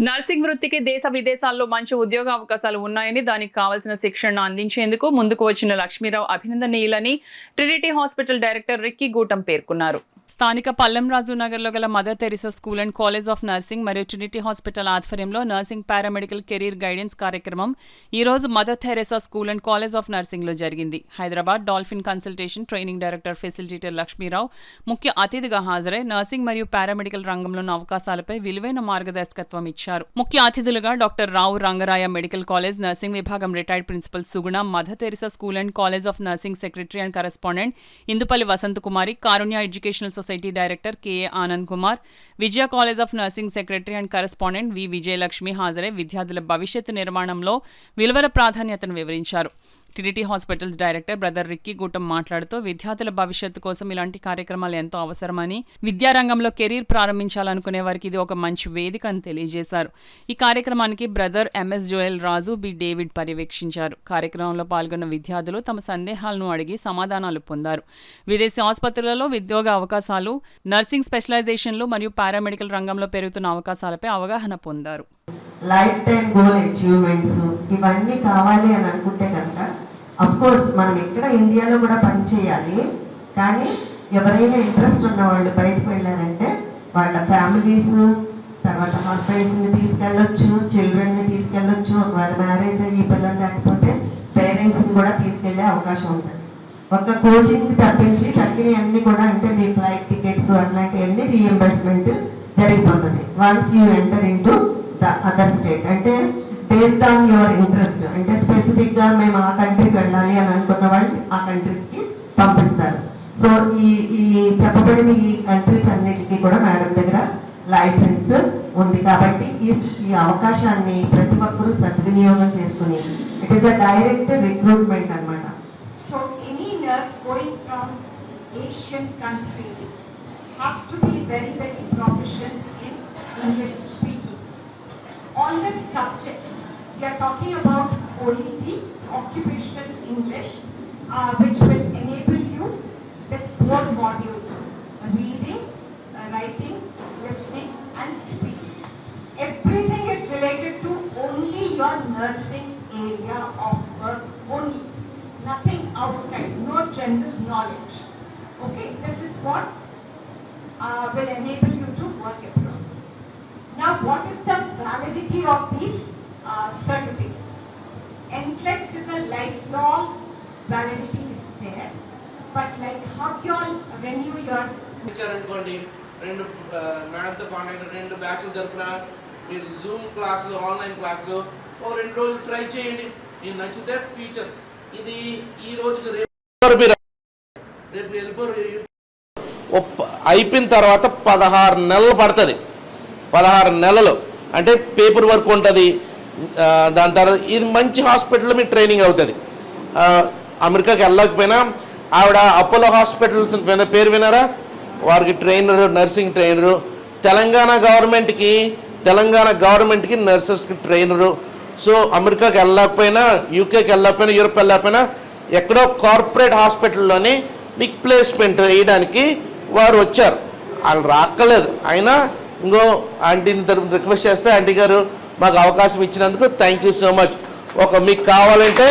Nursing వృత్తికి దేశ విదేశాల్లో మంచి ఉద్యోగ అవకాశాలు ఉన్నాయని దానికి కావాల్సిన శిక్షణను అందించేందుకు ముందుకు వచ్చిన లక్ష్మీరావు అభినందనీయులని Trinity hospital director Ricky Gootam పేర్కొన్నారు. స్థానిక పల్లంరాజు నగర్లో గల Mother Teresa school and college of nursing మరియు ట్రినిటీ హాస్పిటల్ ఆధ్వర్యంలో నర్సింగ్ పారామెడికల్ కెరీర్ గైడెన్స్ కార్యక్రమం ఈ రోజు Mother Teresa school and college of nursing లో జరిగింది. Hyderabad dolphin consultation training director facilitator Lakshmi Rao ముఖ్య అతిథిగా హాజరై నర్సింగ్ మరియు పారామెడికల్ రంగంలోని అవకాశాలపై విలువైన మార్గదర్శకత్వం ఇచ్చారు. ముఖ్య అతిథులుగా doctor Rao Rangaraya medical college nursing విభాగం retired principal Suguna, Mother Teresa school and college of nursing secretary and correspondent Indupalli Vasanth Kumari, Karunya educational society director KA Anand Kumar, Vijaya college of nursing secretary and correspondent V Vijayalakshmi హాజరై విద్యార్థుల భవిష్యత్తు నిర్మాణంలో విలువల ప్రాధాన్యతను వివరించారు. Trinity hospitals director brother Ricky Gootam మాట్లాడుతూ విద్యార్థుల భవిష్యత్తు కోసం ఇలాంటి కార్యక్రమాలు ఎంతో అవసరమని, విద్యారంగంలో కెరీర్ ప్రారంభించాలనుకునే వారికి ఇది ఒక మంచి వేదిక అని తెలియజేశారు. ఈ కార్యక్రమానికి బ్రదర్ ఎంఎస్ జోయల్ రాజు, బి డేవిడ్ పర్యవేక్షించారు. కార్యక్రమంలో పాల్గొన్న విద్యార్థులు తమ సందేహాలను అడిగి సమాధానాలు పొందారు. విదేశీ ఆసుపత్రులలో ఉద్యోగ అవకాశాలు, నర్సింగ్ స్పెషలైజేషన్లు మరియు పారామెడికల్ రంగంలో పెరుగుతున్న అవకాశాలపై అవగాహన పొందారు. లైఫ్ టైం గోల్ అచీవ్మెంట్స్ ఇవన్నీ కావాలి అని అనుకుంటే కనుక అఫ్ కోర్స్ మనం ఇక్కడ ఇండియాలో కూడా పని చేయాలి. కానీ ఎవరైనా ఇంట్రెస్ట్ ఉన్న వాళ్ళు బయటకు వెళ్ళారంటే వాళ్ళ ఫ్యామిలీస్, తర్వాత హస్బెండ్స్ని తీసుకెళ్ళొచ్చు, చిల్డ్రన్ని తీసుకెళ్ళొచ్చు. ఒకవేళ మ్యారేజ్ అయ్యి పిల్లలు లేకపోతే పేరెంట్స్ని కూడా తీసుకెళ్లే అవకాశం ఉంటుంది. ఒక కోచింగ్కి తప్పించి తగ్గినవి అన్నీ కూడా అంటే మీ ఫ్లైట్ టికెట్స్ అట్లాంటివన్నీ రీఎంబర్స్మెంట్ జరిగిపోతుంది once you enter in to the other state. అంటే బేస్డ్ ఆన్ యువర్ ఇంట్రెస్ట్, అంటే స్పెసిఫిక్గా మేము ఆ కంట్రీకి వెళ్ళాలి అని అనుకున్న వాళ్ళు ఆ కంట్రీస్కి పంపిస్తారు. సో ఈ చెప్పబడిన ఈ కంట్రీస్ అన్నిటికీ కూడా మేడం దగ్గర లైసెన్స్ ఉంది. కాబట్టి ఈ అవకాశాన్ని ప్రతి ఒక్కరూ సద్వినియోగం చేసుకుని it is a direct recruitment అన్నమాట. So any nurse going from Asian countries has to be very proficient in English speaking. On this subject, we are talking about OET, Occupational English, which will enable you with 4 modules: reading, writing, listening, and speaking. Everything is related to only your nursing area of work only, nothing outside, no general knowledge. Okay, this is what will enable you to work abroad. Now, what is the validity of these certificates? NCLEX is a lifelong validity is there, but like how you all renew your రెండు మేడంతో contact, 2 బ్యాచ్లు తరపున మీరు Zoom క్లాసులు, online క్లాసులు ఒక 2 రోజులు try చేయండి. మీకు నచ్చితే ఫ్యూచర్ ఇది ఈ రోజుకి రేపు వెళ్ళిపోరు. అయిపోయిన తర్వాత 16 నెలలు పడుతుంది. 16 నెలలు అంటే పేపర్ వర్క్ ఉంటుంది. దాని తర్వాత ఇది మంచి హాస్పిటల్లో మీకు ట్రైనింగ్ అవుతుంది. అమెరికాకి వెళ్ళకపోయినా ఆవిడ అపోలో హాస్పిటల్స్ పేరు వినారా, వారికి ట్రైనరు, నర్సింగ్ ట్రైనరు. తెలంగాణ గవర్నమెంట్కి నర్సెస్కి ట్రైనరు. సో అమెరికాకి వెళ్ళకపోయినా, యూకేకి వెళ్ళకపోయినా, యూరోప్ వెళ్ళకపోయినా ఎక్కడో కార్పొరేట్ హాస్పిటల్లోని మీకు ప్లేస్మెంట్ వేయడానికి వారు వచ్చారు. వాళ్ళు రాక్కలేదు. అయినా ఇంకో ఆంటీని తరపున రిక్వెస్ట్ చేస్తే, ఆంటీ గారు మాకు అవకాశం ఇచ్చినందుకు థ్యాంక్ యూ సో మచ్. మీకు కావాలంటే